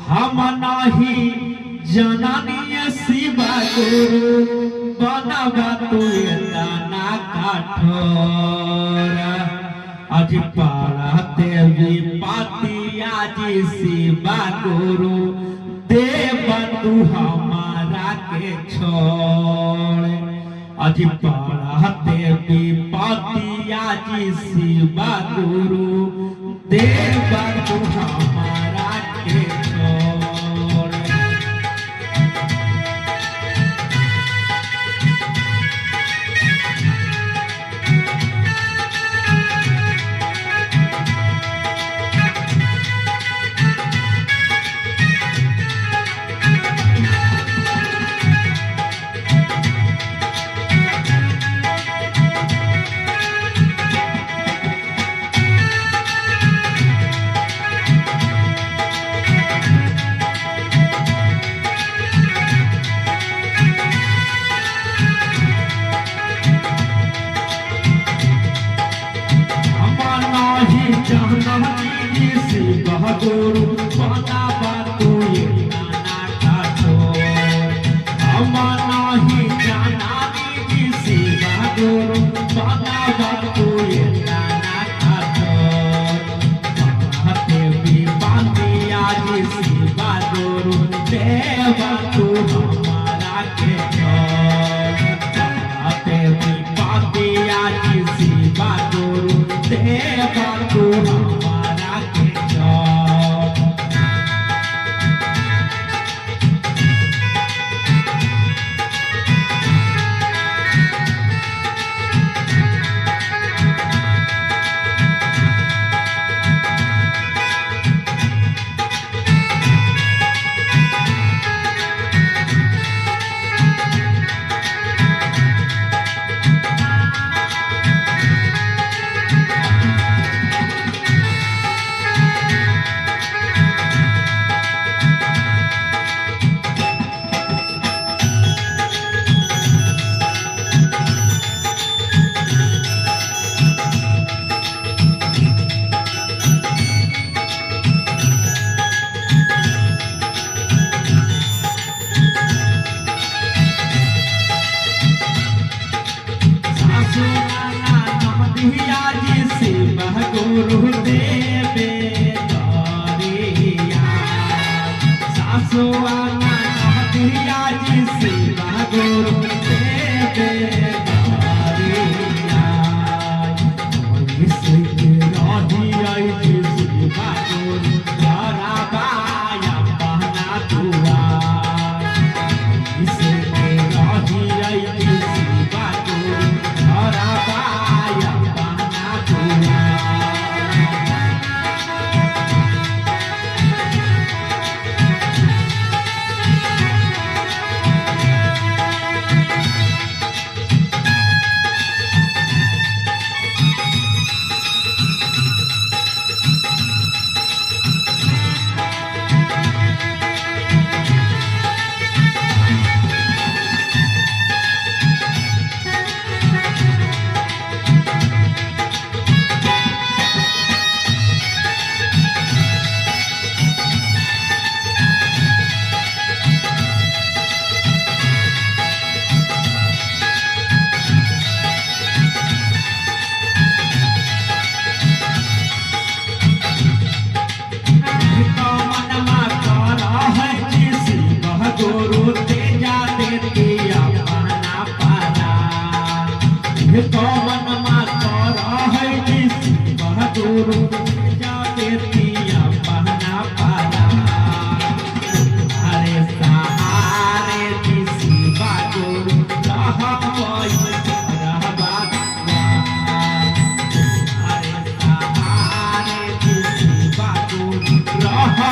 हम नहीं जननीय शिवा गुरु बनबा तू इतना कठोर अज पढ़ते विपतिया जी शिवा गुरु देव तू हमारा के छोड़ अज पढ़ते विपतिया जी शिवा गुरु देव तू हमारा के छोड़। गुरु बनबा तू इतना कठोर हम नहीं जननी शिवा गुरु बनबा तू इतना कठोर पढ़ते विपतिया जी शिवा गुरु देव तू हमारा के छोड़ पढ़ते विपतिया जी शिवा गुरु देव तू हमारा के छोड़। गुरु देवे दरिया सासुआना नदिया जी शिवा गुरु देवे दरिया इसे रहिया जी शिवा गुरु धराबाया बना दुआ इसे रहिया जी शिवा गुरु धराबाया बना दुआ। कौन मातर है जी शिवा गुरु जा देतिया बहना पारा अरे सहारे जी शिवा गुरु रहबा अरे सहारे जी शिवा गुरु रहबा